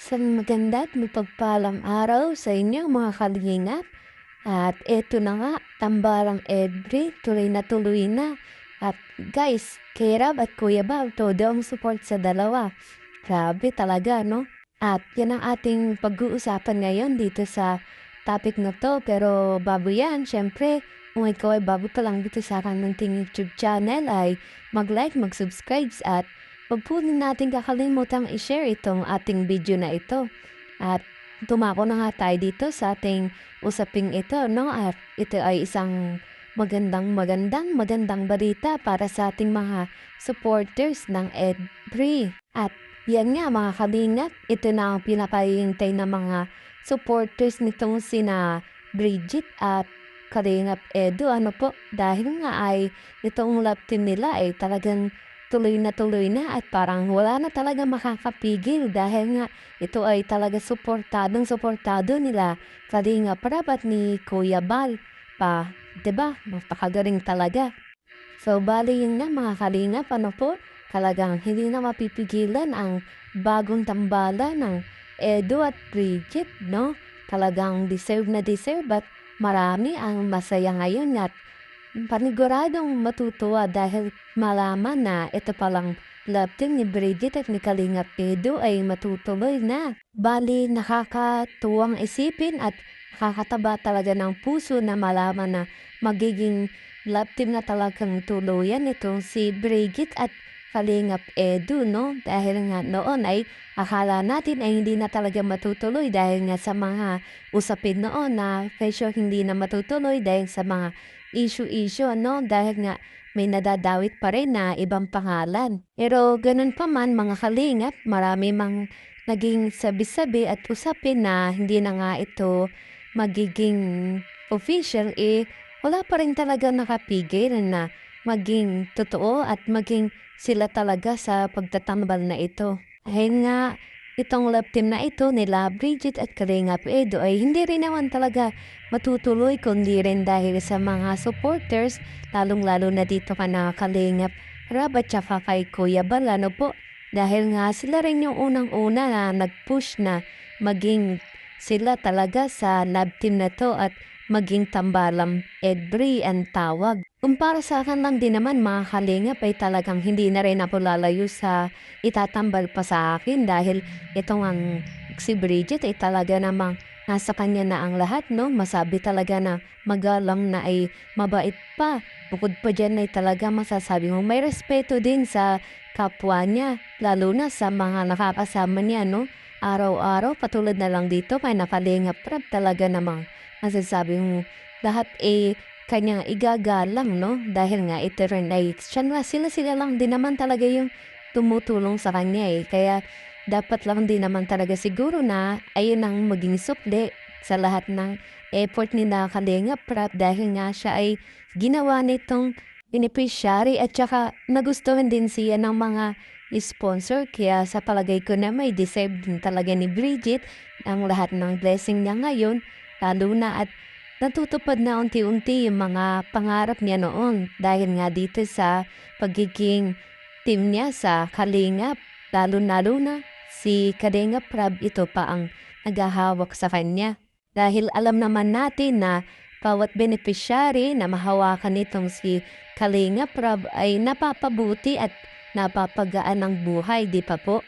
Isang maganda at mapagpalang araw sa inyo mga kalingap. At eto na nga, tambarang Edbri, tuloy na. At guys, kay Rab at Kuya Bab, todo ang support sa dalawa. Grabe talaga, no? At yan ang ating pag-uusapan ngayon dito sa topic na to. Pero bago yan, syempre, kung ikaw ay bago pa lang dito sa aking YouTube channel ay mag-like, mag-subscribe at huwag po din natin kakalimutang i-share itong ating video na ito. At tumako na nga tayo dito sa ating usaping ito, no? At ito ay isang magandang balita para sa ating mga supporters ng EDBRI. At yan nga mga kalingap, ito na ang pinakahihintay ng mga supporters nitong sina Bridget at Kalingap Edu. Ano po, dahil nga ay itong love team nila ay talagang tuloy na at parang wala na talaga makakapigil dahil nga ito ay talaga suportado nila Kalingap Rab at ni Kuya Bal pa, 'di ba? Napakagaling talaga. So bali yun nga mga kalingap, ano po, talagang hindi na mapipigilan ang bagong tambalan ng Edu at Bridget, no? Talagang deserve at marami ang masaya ngayon at paniguradong matutuwa dahil malaman na ito palang love team ni Bridget at ni Kalingap Edu ay matutuloy na. Bali, nakakatuwang isipin at nakakataba talaga ng puso na malaman na magiging love team na talagang tuluyan itong si Bridget at Kalingap Edu, no? Dahil nga noon ay akala natin ay hindi na talaga matutuloy dahil nga sa mga usapin noon na presyo hindi na matutuloy dahil sa mga issue, no? Dahil nga may nadadawit pa rin na ibang pangalan. Pero ganun pa man mga kalingap, marami mang naging sabi-sabi at usapin na hindi na nga ito magiging official, wala pa rin talaga nakapigil na maging totoo at maging sila talaga sa pagtatambal na ito. Dahil nga itong love team na ito nila Bridget at Kalingap Edu ay hindi rin naman talaga matutuloy kundi rin dahil sa mga supporters, lalong-lalo na dito ka na Kalingap Rab at saka kay Kuya Bal, ano po, dahil nga sila rin yung unang-una na nag-push na maging sila talaga sa love team na to at maging tambalang EDBRI ang tawag. Kung para sa akin lang din naman mga kalingap ay talagang hindi na rin ako lalayo sa itatambal pa sa akin dahil itong ang si Bridget ay talaga namang nasa kanya na ang lahat, no? Masabi talaga na magalang na ay mabait pa. Bukod pa dyan ay talaga masasabi mo may respeto din sa kapwa niya, lalo na sa mga nakakasama niya, no? Araw-araw, patulad na lang dito kay Nakalingap Rab, talaga namang masasabi mo lahat kanyang igagalang, no? Dahil nga ito rin ay sila lang din naman talaga yung tumutulong sa kanya Kaya dapat lang din naman talaga siguro na ayun ang maging supli sa lahat ng effort ni Kalingap Rab dahil nga siya ay ginawa nitong beneficiary at saka nagustuhan din siya ng mga sponsor. Kaya sa palagay ko na may deserve din talaga ni Bridget ang lahat ng blessing niya ngayon, lalo na at natutupad na unti-unti yung mga pangarap niya noon dahil nga dito sa pagiging team niya sa Kalingap, lalo-lalo na si Kalingap Rab, ito pa ang naghahawak sa kanya. Dahil alam naman natin na bawat beneficiary na mahawakan nitong si Kalingap Rab ay napapabuti at napapagaan ng buhay, di pa po?